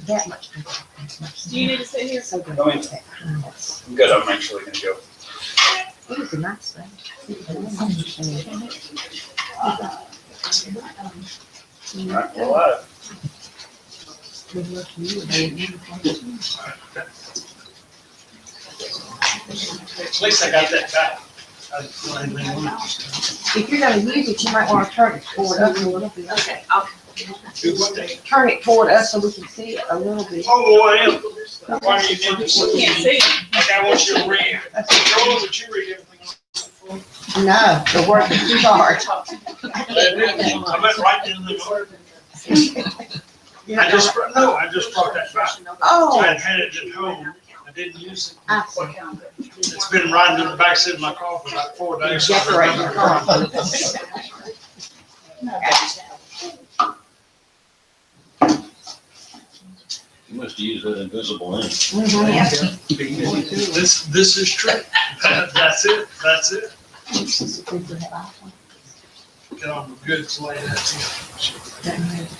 that much. Do you need to sit here? So good. No, it's- I'm good, I'm actually gonna go. It was a nice thing. Alright, well, Good luck to you. At least I got that back. If you're gonna use it, you might wanna turn it toward us a little bit. Okay, I'll. Turn it toward us so we can see it a little bit. Oh, boy, why do you need to You can't see. Like I want you to read. Joel, would you read everything on the phone? No, the work is too hard. I went right in the door. I just brought that back. Oh, I had it at home. I didn't use it. I see. It's been riding in the backseat of my car for about 4 days. Decorate your car. You must use that invisible ink. This is true. That's it. Get on the goods later.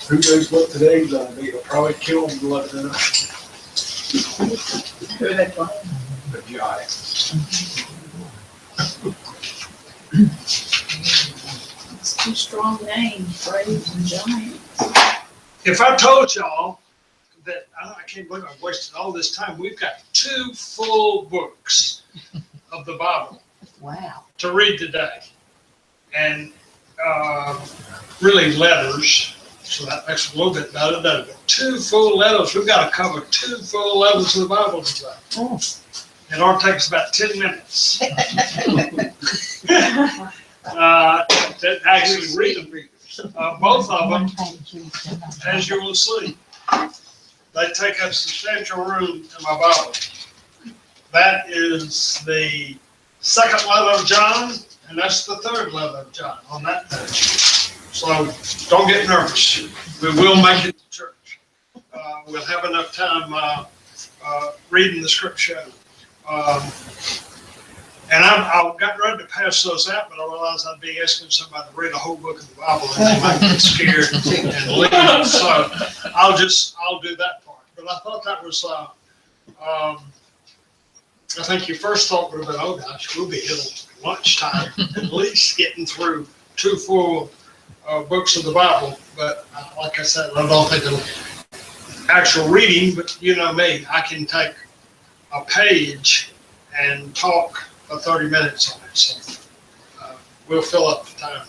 Who knows what today's gonna be? It'll probably kill them to let it in. The Giants. It's two strong names, Braves and Giants. If I told y'all that, I can't believe I've wasted all this time, we've got 2 full books of the Bible Wow. to read today. And really letters, so that makes it a little bit better, doesn't it? 2 full letters, we've got to cover 2 full letters of the Bible today. It all takes about 10 minutes. To actually read them. Both of them, as you will see, they take up substantial room in my Bible. That is the 2nd letter of John, and that's the 3rd letter of John on that page. So don't get nervous. We will make it to church. We'll have enough time reading the scripture. And I got ready to pass those out, but I realized I'd be asking somebody to read a whole book of the Bible and they might get scared and leave. So I'll do that part. But I thought that was, I think your first thought would have been, oh gosh, we'll be here till lunchtime, at least getting through 2 full books of the Bible. But like I said, I don't think it'll actual reading, but you know me, I can take a page and talk for 30 minutes on it. So we'll fill up the time.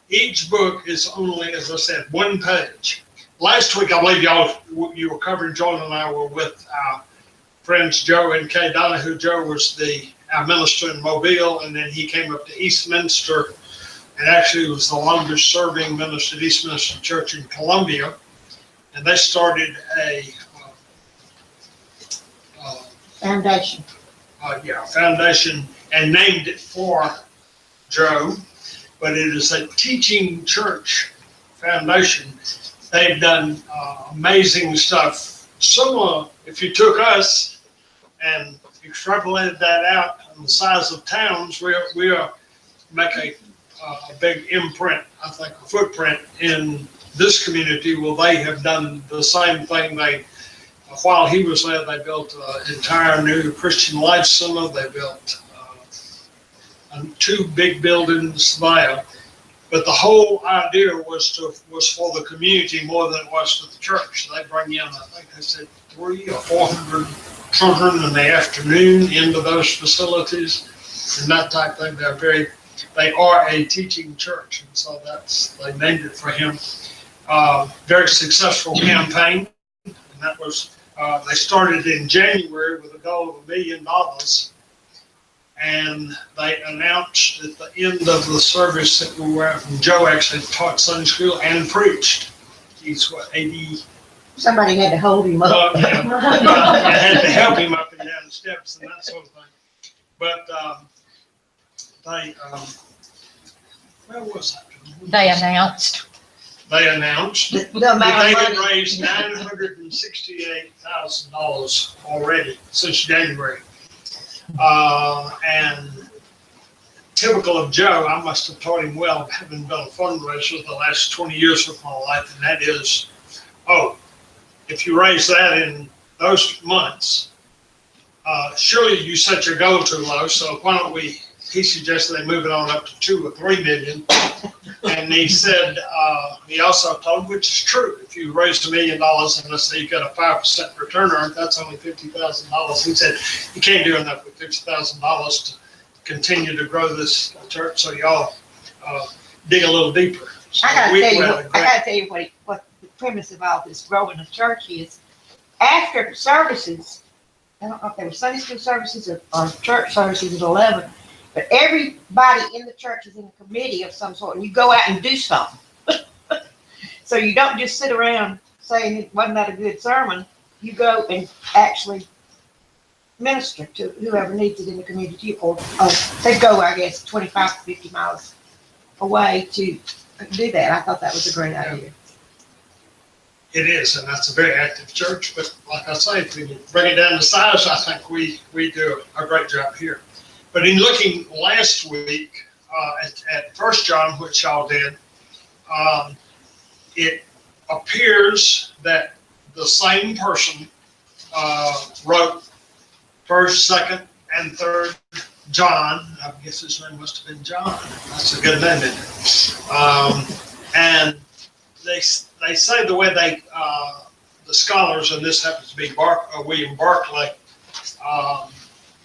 Each book is only, as I said, 1 page. Last week, I believe you were covering, John and I were with our friends Joe and Kay Donahue. Joe was our minister in Mobile, and then he came up to Eastminster, and actually was the longest serving minister at Eastminster Church in Columbia. And they started a Foundation. foundation and named it for Joe, but it is a teaching church foundation. They've done amazing stuff. Similar, if you took us and extrapolated that out on the size of towns, we make a big imprint, I think, a footprint in this community. Well, they have done the same thing. While he was there, they built an entire new Christian Life Center. They built 2 big buildings there. But the whole idea was for the community more than it was for the church. They bring in, I think they said 300 or 400 children in the afternoon into those facilities and that type of thing. They are a teaching church, and so they named it for him. Very successful campaign, and that was. They started in January with a goal of $1 million, and they announced at the end of the service that we were at, Joe actually taught Sunday school and preached. He's 80. Somebody had to hold him up. I had to help him up and down the steps and that sort of thing. But where was I? They announced. They announced The that amount they of had money. raised $968,000 already since January. And typical of Joe, I must have taught him well, having done a fundraiser the last 20 years of my life, and that is, oh, if you raise that in those months, surely you set your goal too low, so why don't we, he suggested they move it on up to 2 or 3 million. And he said, he also told him, which is true, if you raise $1 million and let's say you got a 5% return on it, that's only $50,000. He said, you can't do enough with $50,000 to continue to grow this church, so y'all dig a little deeper. So I we gotta had a tell you what the premise of all this growing the church is. After services, I don't know if they were Sunday school services or church services at 11, but everybody in the church is in a committee of some sort, and you go out and do something. So you don't just sit around saying it wasn't that a good sermon. You go and actually minister to whoever needs it in the community, or they go, I guess, 25 to 50 miles away to do that. I thought that was a great idea. It is, and that's a very active church, but like I say, if we bring it down to size, I think we do a great job here. But in looking last week at 1 John, which y'all did, it appears that the same person wrote 1st, 2nd, and 3rd John. I guess his name must have been John. That's a good name, isn't it? And they say the way the scholars, and this happens to be William Barclay,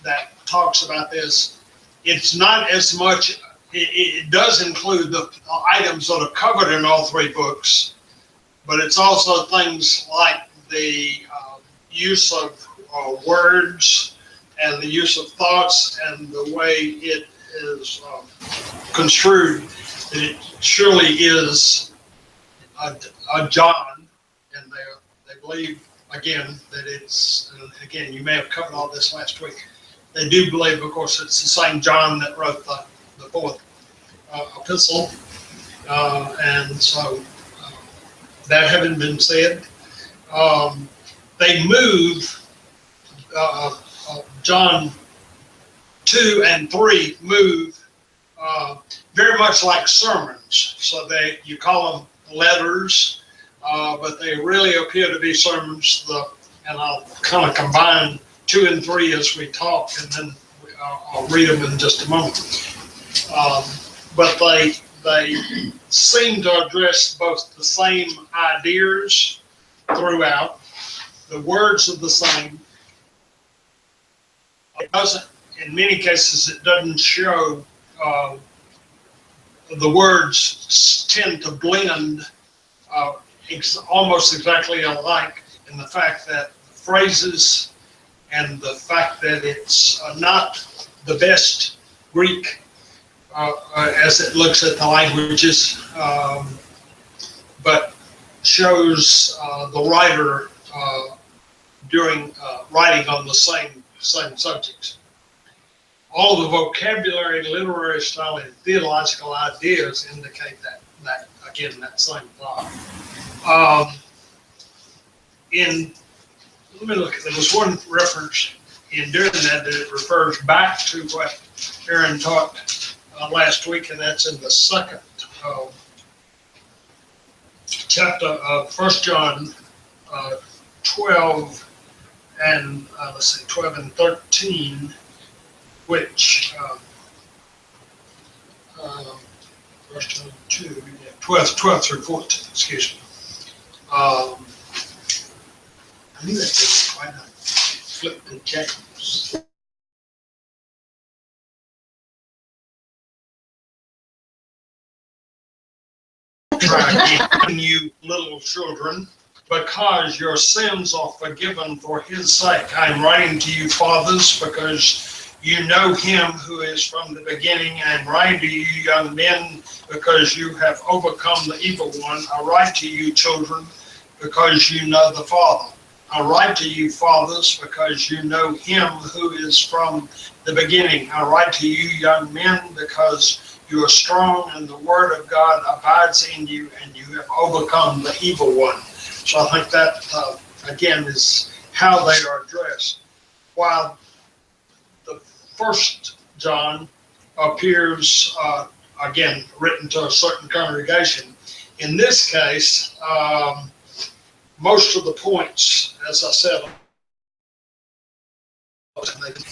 that talks about this, it's not as much, it does include the items that are covered in all 3 books, but it's also things like the use of words and the use of thoughts and the way it is construed. It surely is a John, and they believe, again, that it's, and again, you may have covered all this last week, they do believe, of course, it's the same John that wrote the 4th epistle, and so that having been said, they move John 2 and 3 move very much like sermons. So you call them letters, but they really appear to be sermons. And I'll kind of combine 2 and 3 as we talk, and then I'll read them in just a moment. But they seem to address both the same ideas throughout. The words are the same. It doesn't, in many cases, it doesn't show, the words tend to blend almost exactly alike in the fact that phrases and the fact that it's not the best Greek as it looks at the languages, but shows the writer during writing on the same subjects. All the vocabulary, literary style, and theological ideas indicate that again, that same thought. Let me look. There was one reference in doing that it refers back to what Aaron taught last week, and that's in the 2nd chapter of 1 John 12 and 12 and 13, which 1 John 2, 12 through 14, excuse me. I knew that didn't quite flip to James. Try again, you little children, because your sins are forgiven for his sake. I am writing to you, fathers, because you know him who is from the beginning. I am writing to you, young men, because you have overcome the evil one. I write to you, children, because you know the Father. I write to you, fathers, because you know him who is from the beginning. I write to you, young men, because you are strong and the word of God abides in you, and you have overcome the evil one. So I think that, again, is how they are addressed. While the 1st John appears, again, written to a certain congregation. In this case, most of the points, as I said,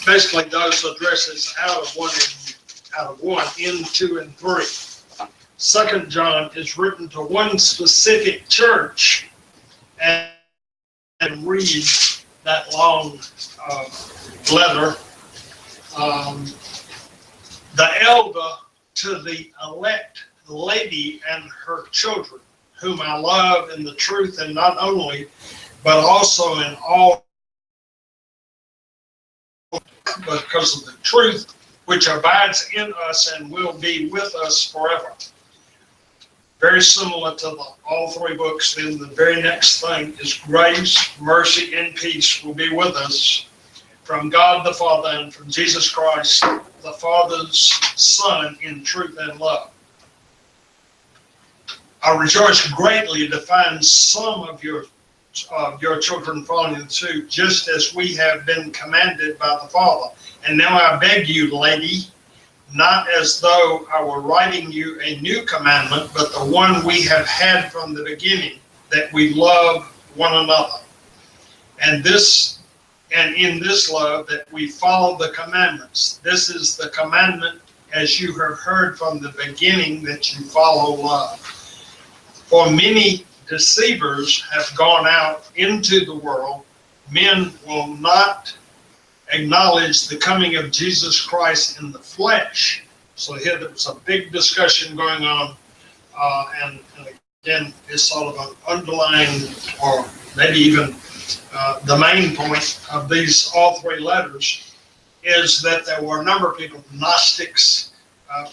basically those addresses out of one, in 2 and 3. 2 John is written to one specific church, and read that long letter. The elder to the elect lady and her children, whom I love in the truth, and not only, but also in all, because of the truth which abides in us and will be with us forever. Very similar to all 3 books. Then the very next thing is grace, mercy, and peace will be with us from God the Father and from Jesus Christ, the Father's Son, in truth and love. I rejoice greatly to find some of your children following the suit, just as we have been commanded by the Father. And now I beg you, lady, not as though I were writing you a new commandment, but the one we have had from the beginning, that we love one another. And in this love, that we follow the commandments. This is the commandment, as you have heard from the beginning, that you follow love. For many deceivers have gone out into the world. Men will not acknowledge the coming of Jesus Christ in the flesh. So here there was a big discussion going on, and again, it's sort of an underlying, or maybe even the main point of these all 3 letters, is that there were a number of people, Gnostics,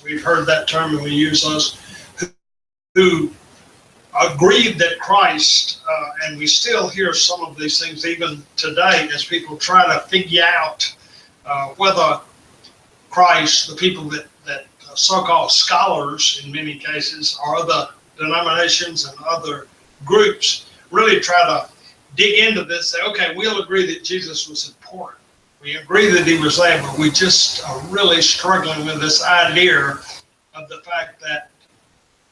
we've heard that term and we use those, who agreed that Christ, and we still hear some of these things even today as people try to figure out whether Christ, the people that so-called scholars in many cases, or other denominations and other groups, really try to dig into this, say, okay, we'll agree that Jesus was important. We agree that he was there, but we just are really struggling with this idea of the fact that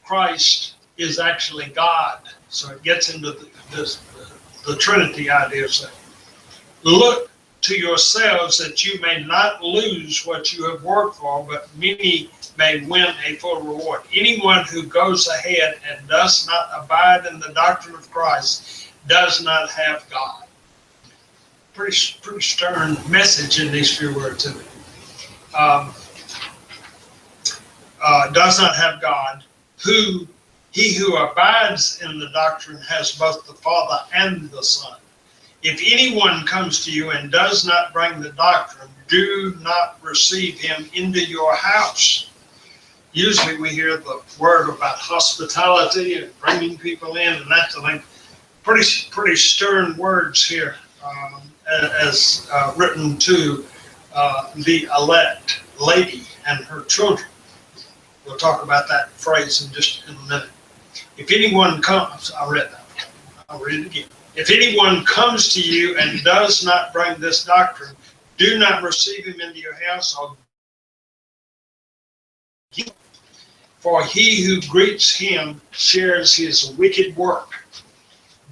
Christ is actually God. So it gets into the Trinity idea. So look to yourselves that you may not lose what you have worked for, but many may win a full reward. Anyone who goes ahead and does not abide in the doctrine of Christ does not have God. Pretty stern message in these few words, isn't it? Does not have God. He who abides in the doctrine has both the Father and the Son. If anyone comes to you and does not bring the doctrine, do not receive him into your house. Usually we hear the word about hospitality and bringing people in and that sort of thing. Pretty stern words here, as written to the elect lady and her children. We'll talk about that phrase in just in a minute. If anyone comes, I read that. I'll read it again. If anyone comes to you and does not bring this doctrine, do not receive him into your house. For he who greets him shares his wicked work.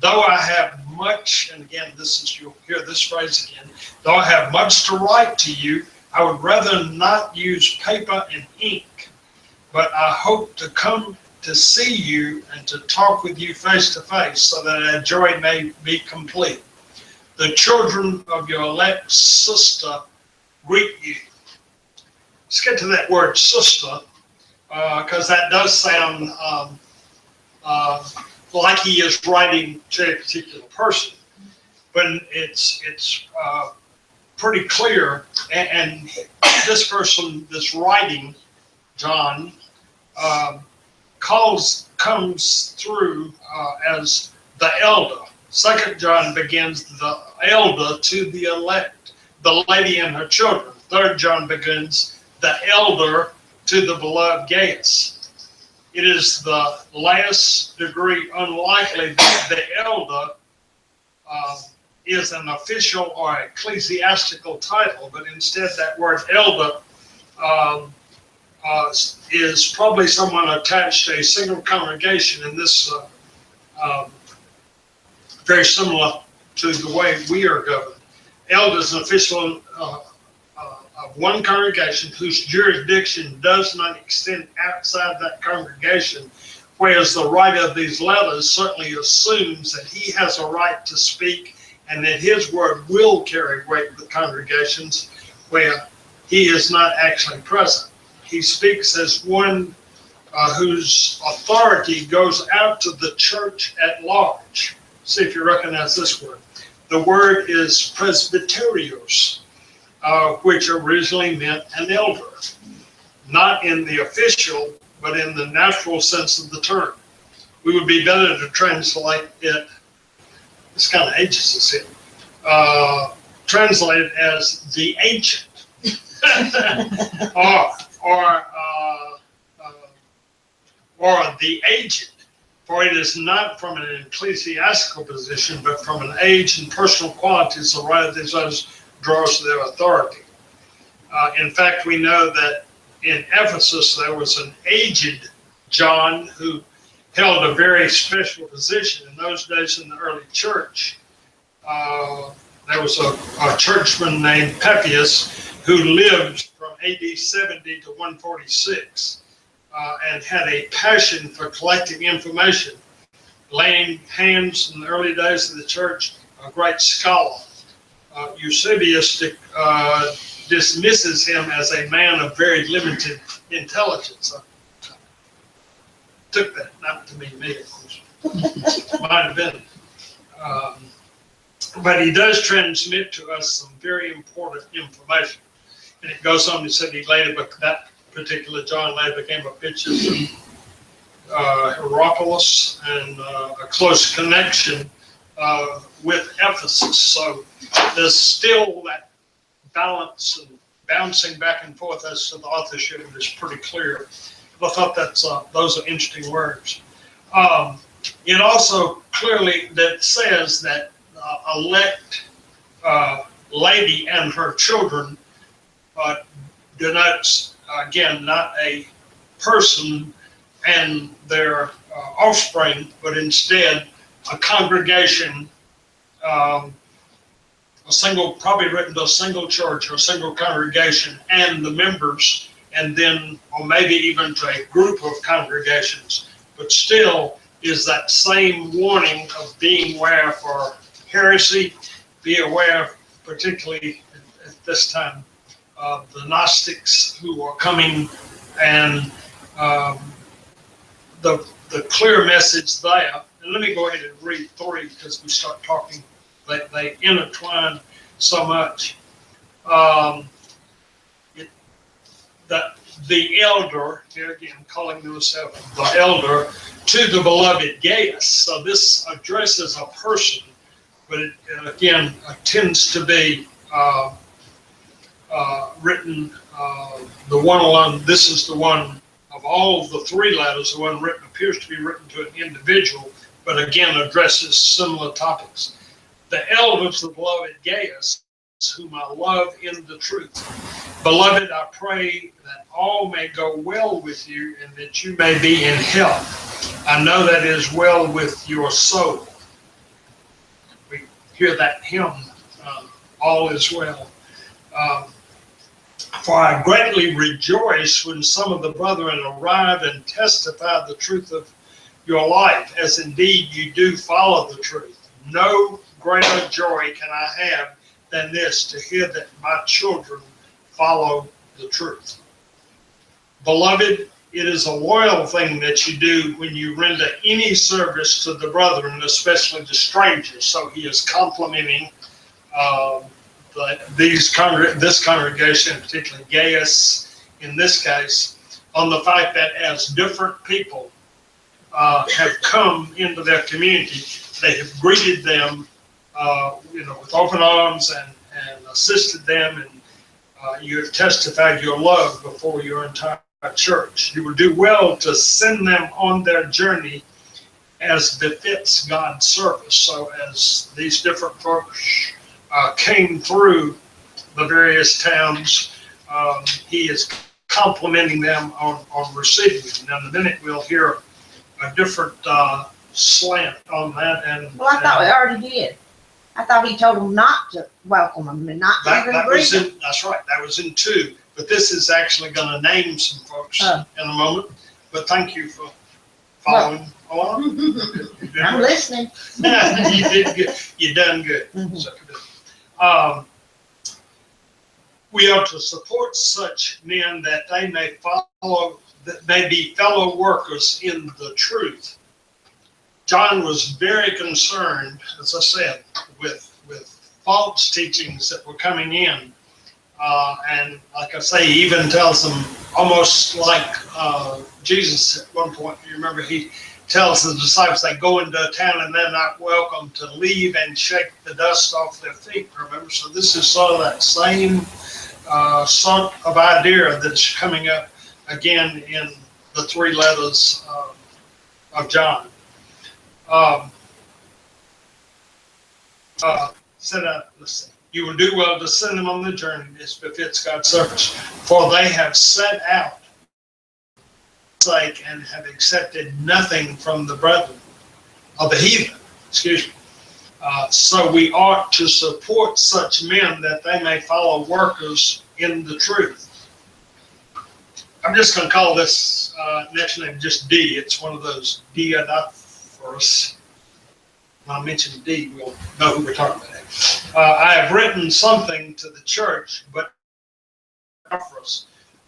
Though I have much, and again, you'll hear this phrase again, though I have much to write to you, I would rather not use paper and ink, but I hope to come to see you and to talk with you face to face, so that our joy may be complete. The children of your elect sister greet you. Let's get to that word sister, because that does sound like he is writing to a particular person, but it's pretty clear. And this person that's writing, John, comes through as the elder. 2 John begins the elder to the elect, the lady and her children. 3 John begins the elder to the beloved Gaius. It is the last degree unlikely that the elder is an official or ecclesiastical title, but instead that word elder is probably someone attached to a single congregation, and this very similar to the way we are governed. Elder is an official of one congregation whose jurisdiction does not extend outside that congregation, whereas the writer of these letters certainly assumes that he has a right to speak and that his word will carry weight with congregations where he is not actually present. He speaks as one whose authority goes out to the church at large. See if you recognize this word. The word is presbyterios, which originally meant an elder, not in the official, but in the natural sense of the term. We would be better to translate it, this kind of ages us here, translate it as the ancient, or the aged, for it is not from an ecclesiastical position, but from an age and personal qualities the writer of these letters draws their authority. In fact, we know that in Ephesus there was an aged John who held a very special position. In those days in the early church, there was a churchman named Papias who lived from AD 70 to 146 and had a passion for collecting information, laying hands in the early days of the church, a great scholar. Eusebius dismisses him as a man of very limited intelligence. I took that, not to mean me, of course. Might have been. But he does transmit to us some very important information. And it goes on to say he later, that particular John later became a bishop of Hierapolis and a close connection with Ephesus. So there's still that balance and bouncing back and forth as to the authorship is pretty clear. But I thought those are interesting words. It also clearly that says that elect lady and her children denotes, again, not a person and their offspring, but instead a congregation, probably written to a single church or a single congregation and the members, and then, or maybe even to a group of congregations, but still is that same warning of being aware for heresy, be aware, particularly at this time, of the Gnostics who are coming, and the clear message there. And let me go ahead and read 3 because we start talking. They intertwine so much. The elder, here again, calling himself the elder, to the beloved Gaius. So this addresses a person, but it, again, tends to be written, the one alone, this is the one of all of the 3 letters, the one written appears to be written to an individual, but again addresses similar topics. The elder to the beloved Gaius, whom I love in the truth. Beloved, I pray that all may go well with you and that you may be in health. I know that is well with your soul. We hear that hymn, all is well. For I greatly rejoice when some of the brethren arrive and testify the truth of your life, as indeed you do follow the truth. No greater joy can I have than this, to hear that my children follow the truth. Beloved, it is a loyal thing that you do when you render any service to the brethren, especially to strangers. So he is complimenting this congregation, particularly Gaius in this case, on the fact that as different people have come into their community, they have greeted them with open arms and assisted them, and you have testified your love before your entire church. You would do well to send them on their journey as befits God's service. So as these different folks came through the various towns, he is complimenting them on receiving it. Now, in a minute, we'll hear a different slant on that. And Well, I thought we already did. I thought he told them not to welcome them and not to even that greet was them. in, that's right, that was in 2. But this is actually going to name some folks Oh. in a moment. But thank you for following along. You did I'm well. listening. You did good. You done good. Mhm. So, we are to support such men that they may follow, that they be fellow workers in the truth. John was very concerned, as I said, with false teachings that were coming in. And like I say, he even tells them almost like Jesus at one point, you remember he tells the disciples they go into a town and they're not welcome to leave and shake the dust off their feet, remember? So this is sort of that same sort of idea that's coming up again in the 3 letters of John. Let's see. You will do well to send them on the journey. This befits God's service. For they have set out sake and have accepted nothing from the brethren of the heathen. Excuse me. So we ought to support such men that they may follow workers in the truth. I'm just going to call this next name just D. It's one of those diadophorus. When I mention D, we'll know who we're talking about. I have written something to the church, but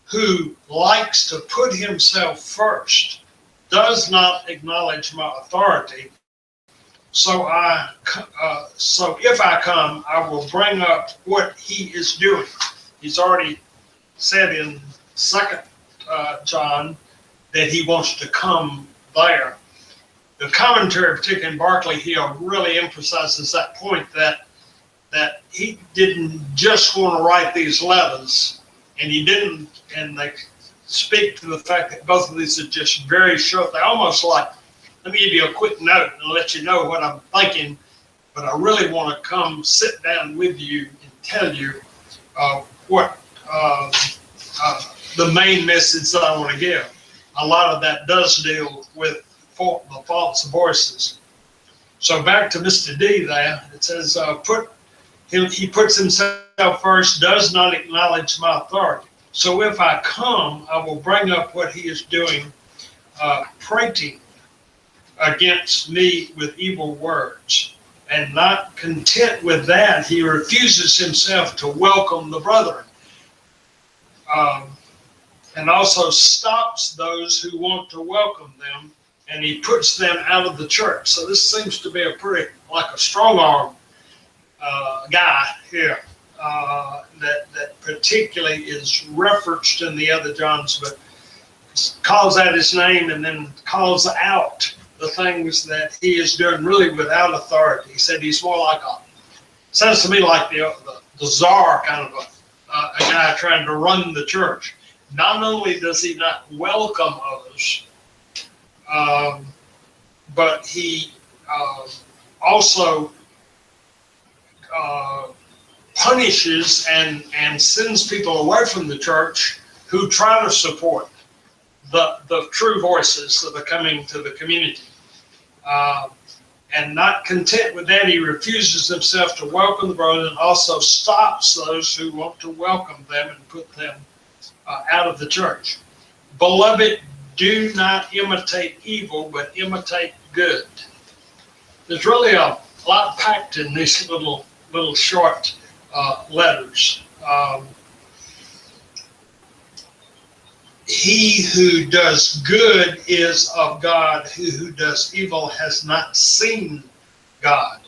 who likes to put himself first, does not acknowledge my authority. So if I come, I will bring up what he is doing. He's already said in 2 John that he wants to come there. The commentary, particularly in Barclay Hill, really emphasizes that point that he didn't just want to write these letters, and they speak to the fact that both of these are just very short. They're almost like, let me give you a quick note and let you know what I'm thinking, but I really want to come sit down with you and tell you what the main message that I want to give. A lot of that does deal with the false voices. So back to Mr. D there, it says, he puts himself first, does not acknowledge my authority. So if I come, I will bring up what he is doing, prating against me with evil words. And not content with that, he refuses himself to welcome the brethren. And also stops those who want to welcome them, and he puts them out of the church. So this seems to be a pretty, like a strong arm guy here that particularly is referenced in the other Johns, but calls out his name and then calls out the things that he is doing really without authority. He said he's more like sounds to me like the czar kind of a guy trying to run the church. Not only does he not welcome others, but he also punishes and sends people away from the church who try to support the true voices that are coming to the community. And not content with that, he refuses himself to welcome the brothers and also stops those who want to welcome them and put them out of the church. Beloved, do not imitate evil, but imitate good. There's really a lot packed in these little short letters. He who does good is of God. He who does evil has not seen God.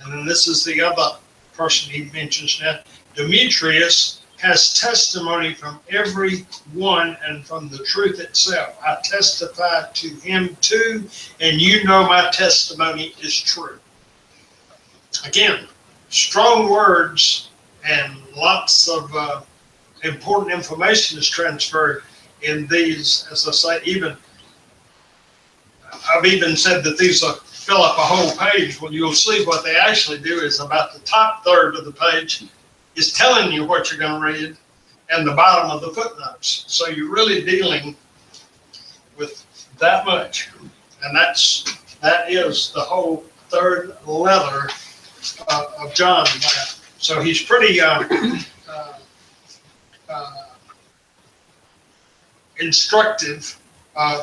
And then this is the other person he mentions now. Demetrius has testimony from every one and from the truth itself. I testify to him too, and you know my testimony is true. Again, strong words and lots of important information is transferred in these, as I say, I've even said that these fill up a whole page. Well, you'll see what they actually do is about the top third of the page is telling you what you're going to read, and the bottom of the footnotes. So you're really dealing with that much. And that is the whole third letter of John. So he's pretty instructive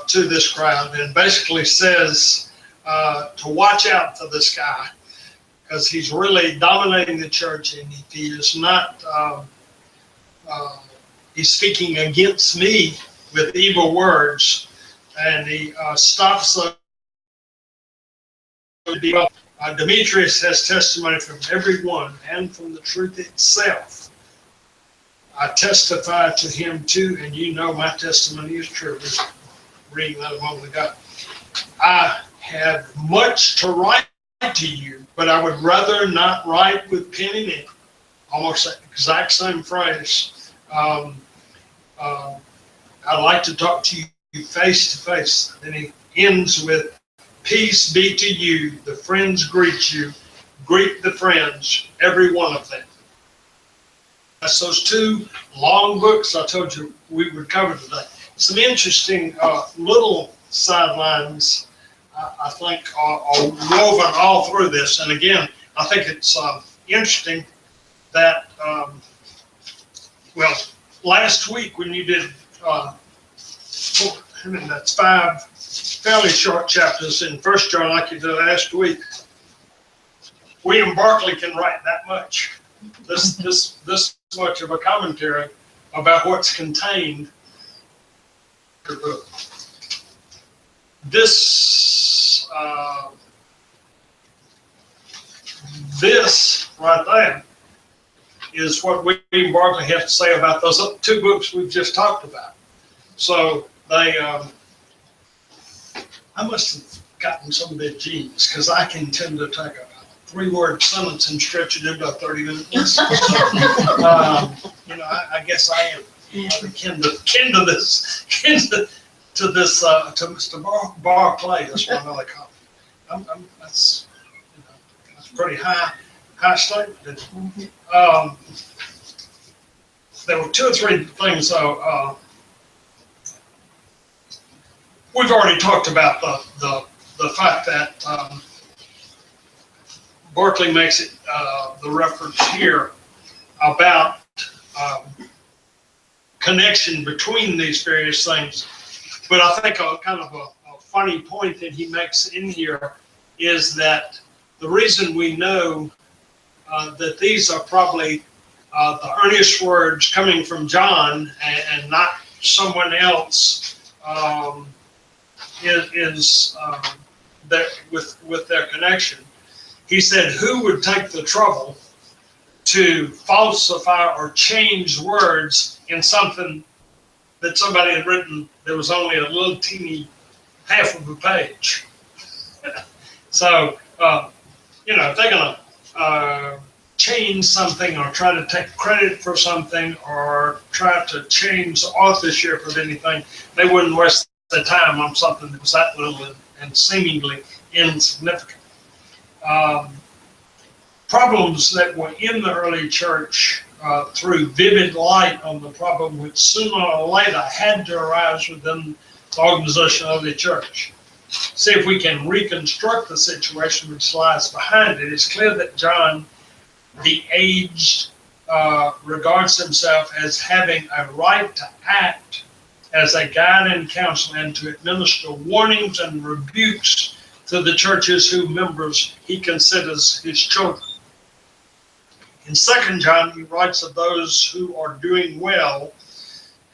to this crowd, and basically says to watch out for this guy, because he's really dominating the church, and if he is not, he's speaking against me with evil words, and he stops the. Demetrius has testimony from everyone and from the truth itself. I testify to him too, and you know my testimony is true. Just reading that a moment ago. I have much to write to you, but I would rather not write with pen and ink. Almost the exact same phrase. I'd like to talk to you face to face. Then he ends with, peace be to you, the friends greet you. Greet the friends, every one of them. That's those two long books I told you we would cover today. Some interesting little sidelines, I think, are woven all through this. And again, I think it's interesting that, well, last week when you did, that's 5 fairly short chapters in 1 John like you did last week. William Barclay can write that much. This much of a commentary about what's contained in the book. This right there is what William Barclay has to say about those 2 books we've just talked about. So they, I must have gotten some of their genes, because I can tend to take a 3-word sentence and stretch it into a 30-minute lesson. I guess I am kin to Mr. Barclay. That's what I really call him. That's pretty high statement. There were 2 or 3 things though. We've already talked about the fact that Barclay makes it the reference here about connection between these various things. But I think a kind of a funny point that he makes in here is that the reason we know that these are probably the earnest words coming from John and not someone else is that with their connection. He said, who would take the trouble to falsify or change words in something that somebody had written that was only a little teeny half of a page? So, if they're going to change something or try to take credit for something or try to change the authorship of anything, they wouldn't waste their time on something that was that little and seemingly insignificant. Problems that were in the early church threw vivid light on the problem which sooner or later had to arise within the organization of the church. See if we can reconstruct the situation which lies behind it. It's clear that John, the aged, regards himself as having a right to act as a guide and counselor and to administer warnings and rebukes to the churches whose members he considers his children. In 2 John, he writes of those who are doing well,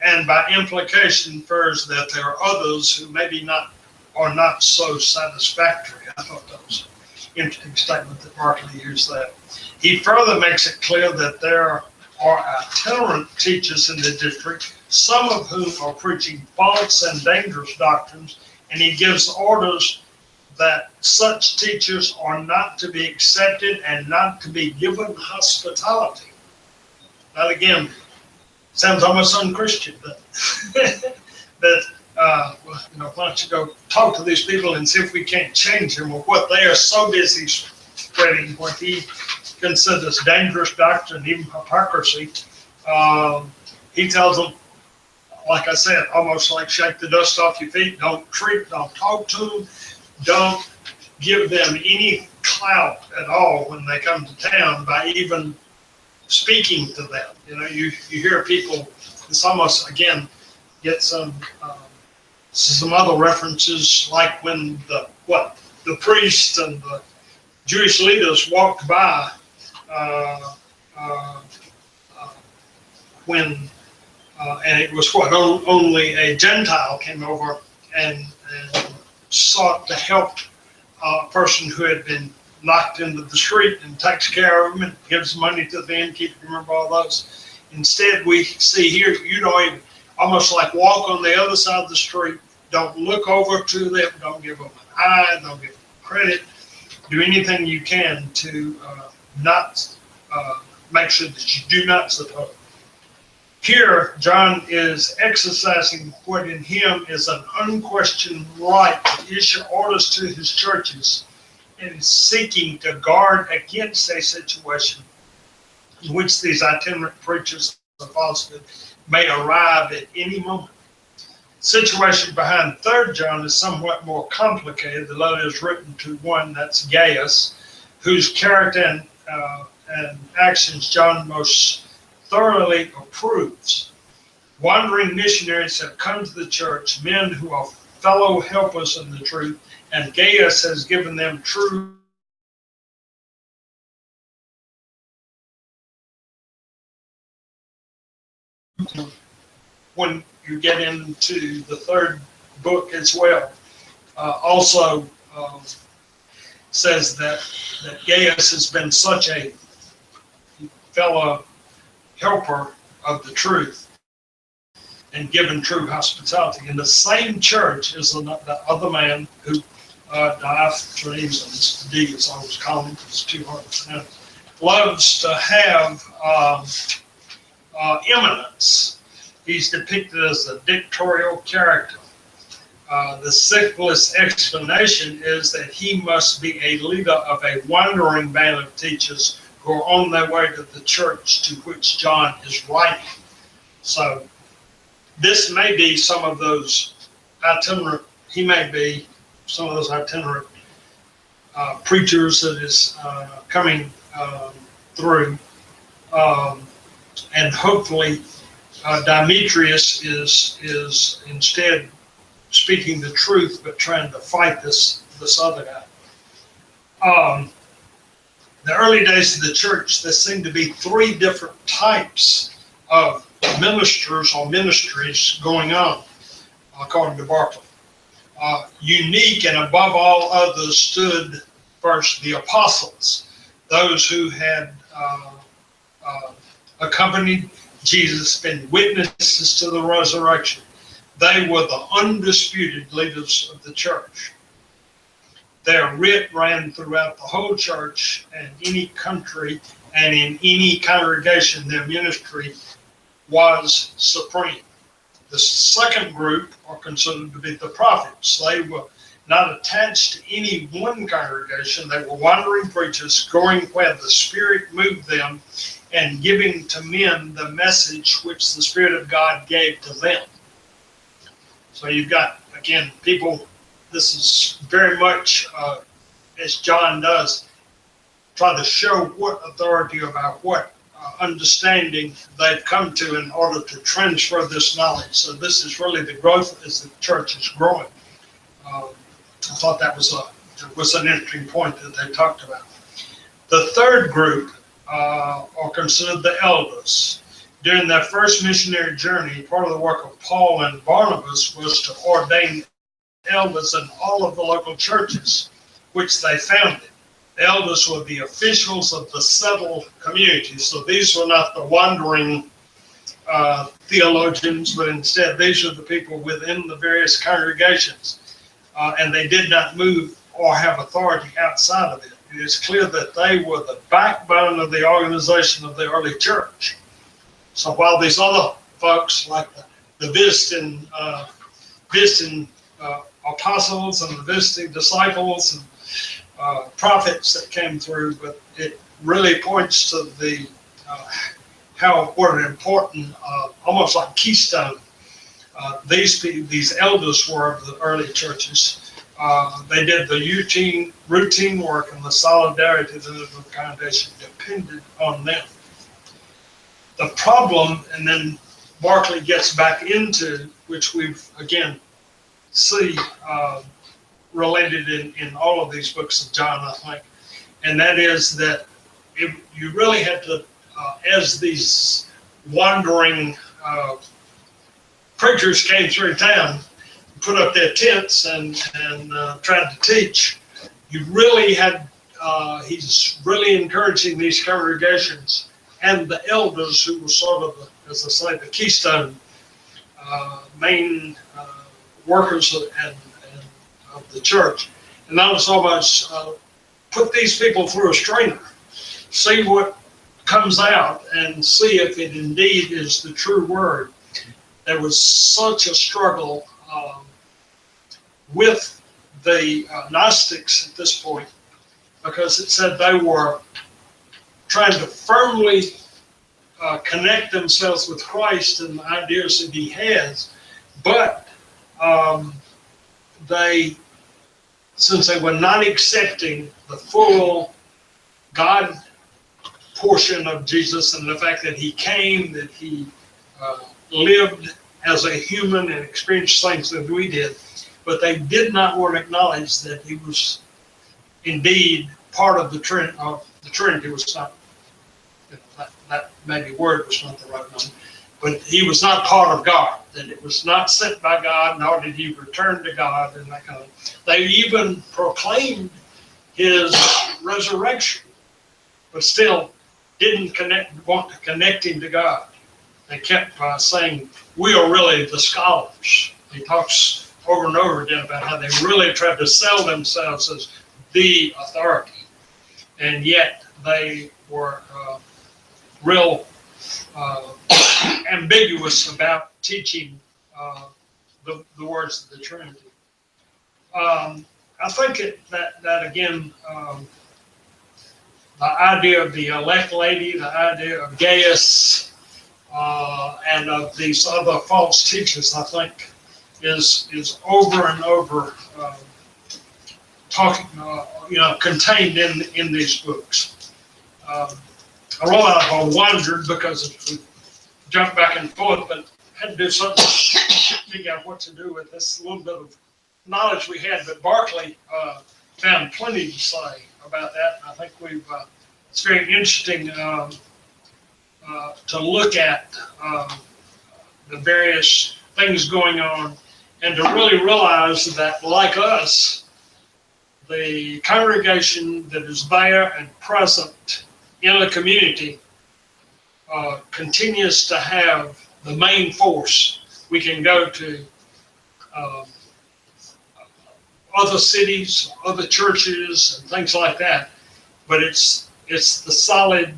and by implication infers that there are others who maybe are not so satisfactory. I thought that was an interesting statement that Barclay used there. He further makes it clear that there are itinerant teachers in the district, some of whom are preaching false and dangerous doctrines, and he gives orders that such teachers are not to be accepted and not to be given hospitality. That again sounds almost unchristian, but why don't you go talk to these people and see if we can't change them, or what they are so busy spreading what he considers dangerous doctrine, even hypocrisy. he tells them, like I said, almost like shake the dust off your feet. Don't talk to them. Don't give them any clout at all when they come to town by even speaking to them. You know, you hear people, it's almost, again, get some other references, like when the priest and the Jewish leaders walked by when and it was only a Gentile came over and sought to help a person who had been knocked into the street, and takes care of them and gives money to the innkeeper. Remember all those? Instead, we see here, you don't even, almost like walk on the other side of the street. Don't look over to them. Don't give them an eye. Don't give them credit. Do anything you can to not make sure that you do not support. Here, John is exercising what in him is an unquestioned right to issue orders to his churches, and is seeking to guard against a situation in which these itinerant preachers of falsehood may arrive at any moment. The situation behind 3rd John is somewhat more complicated. The letter is written to one, that's Gaius, whose character and actions John most thoroughly approves. Wandering missionaries have come to the church, men who are fellow helpers in the truth, and Gaius has given them true when you get into the 3rd book as well. Also says that Gaius has been such a fellow helper of the truth and given true hospitality. In the same church is the other man who Diotrephes, D is always calling him, it's too hard to pronounce, loves to have eminence. He's depicted as a dictatorial character. The simplest explanation is that he must be a leader of a wandering band of teachers who are on their way to the church to which John is writing. So this may be some of those itinerant, he may be some of those itinerant preachers that is coming through. And hopefully Demetrius is instead speaking the truth, but trying to fight this other guy. The early days of the church, there seemed to be 3 different types of ministers or ministries going on, according to Barclay. Unique and above all others stood first the apostles, those who had accompanied Jesus, been witnesses to the resurrection. They were the undisputed leaders of the church. Their writ ran throughout the whole church and any country, and in any congregation, their ministry was supreme. The second group are considered to be the prophets. They were not attached to any one congregation. They were wandering preachers going where the Spirit moved them and giving to men the message which the Spirit of God gave to them. So you've got, again, people, this is very much, as John does, try to show what authority about what understanding they've come to in order to transfer this knowledge. So this is really the growth as the church is growing. I thought that was an interesting point that they talked about. The third group are considered the elders. During their first missionary journey, part of the work of Paul and Barnabas was to ordain elders in all of the local churches, which they founded. The elders were the officials of the settled community. So these were not the wandering theologians, but instead these are the people within the various congregations. And they did not move or have authority outside of it. It is clear that they were the backbone of the organization of the early church. So while these other folks, like the visiting apostles and the visiting disciples and prophets that came through, but it really points to the what an important, almost like keystone, these elders were of the early churches. They did the routine work, and the solidarity of the congregation depended on them. The problem, and then Barclay gets back into, which we've again see related in all of these books of John, I think, and that is that you really had to, as these wandering preachers came through town, put up their tents and tried to teach, you really had, he's really encouraging these congregations and the elders who were sort of, as I say, the keystone, main workers of the church. And not so much put these people through a strainer, see what comes out and see if it indeed is the true word. There was such a struggle with the Gnostics at this point, because it said they were trying to firmly connect themselves with Christ and the ideas that he has, but since they were not accepting the full God portion of Jesus and the fact that he came, that he lived as a human and experienced things that we did, but they did not want to acknowledge that he was indeed part of the Trinity. The Trinity was not, that maybe word was not the right one, but he was not part of God, that it was not sent by God, nor did he return to God, and that kind of thing. They even proclaimed his resurrection, but still didn't want to connect him to God. They kept saying, we are really the scholars. He talks over and over again about how they really tried to sell themselves as the authority. And yet they were real ambiguous about teaching the words of the Trinity. I think that again, the idea of the elect lady, the idea of Gaius, and of these other false teachers, I think, is over and over talking, contained in these books. I realize I wandered because we jumped back and forth, but had to do something to figure out what to do with this little bit of knowledge we had. But Barclay found plenty to say about that. I think it's very interesting to look at the various things going on and to really realize that, like us, the congregation that is there and present in a community continues to have the main force. We can go to other cities, other churches, and things like that, but it's the solid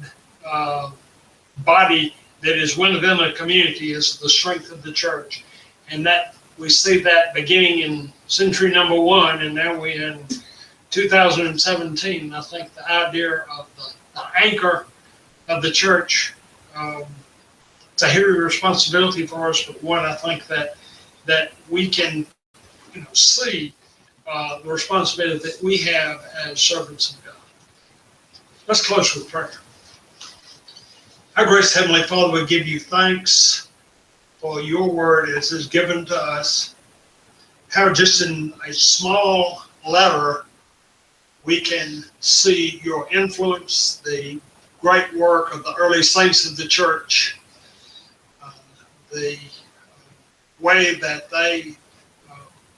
body that is within a community is the strength of the church. And that we see that beginning in century number 1, and now we're in 2017. I think the idea of the anchor of the church, it's a heavy responsibility for us, but one I think that we can see the responsibility that we have as servants of God. Let's close with prayer. Our gracious Heavenly Father, we give you thanks for your word as is given to us. How just in a small letter we can see your influence, the great work of the early saints of the church, the way that they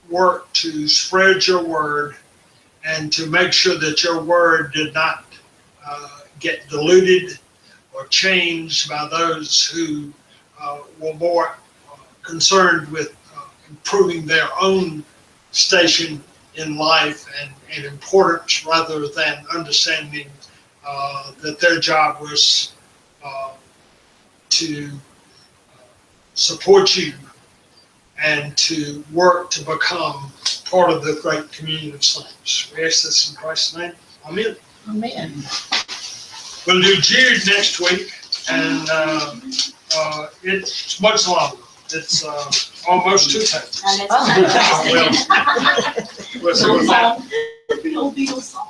worked to spread your word and to make sure that your word did not get diluted or changed by those who were more concerned with improving their own station in life and importance, rather than understanding that their job was to support you and to work to become part of the great community of saints. We ask this in Christ's name. Amen. Amen. We'll do Jude next week. And, it's much longer. It's, almost 2 pages. Well, we'll see what happens. The old Beatles song.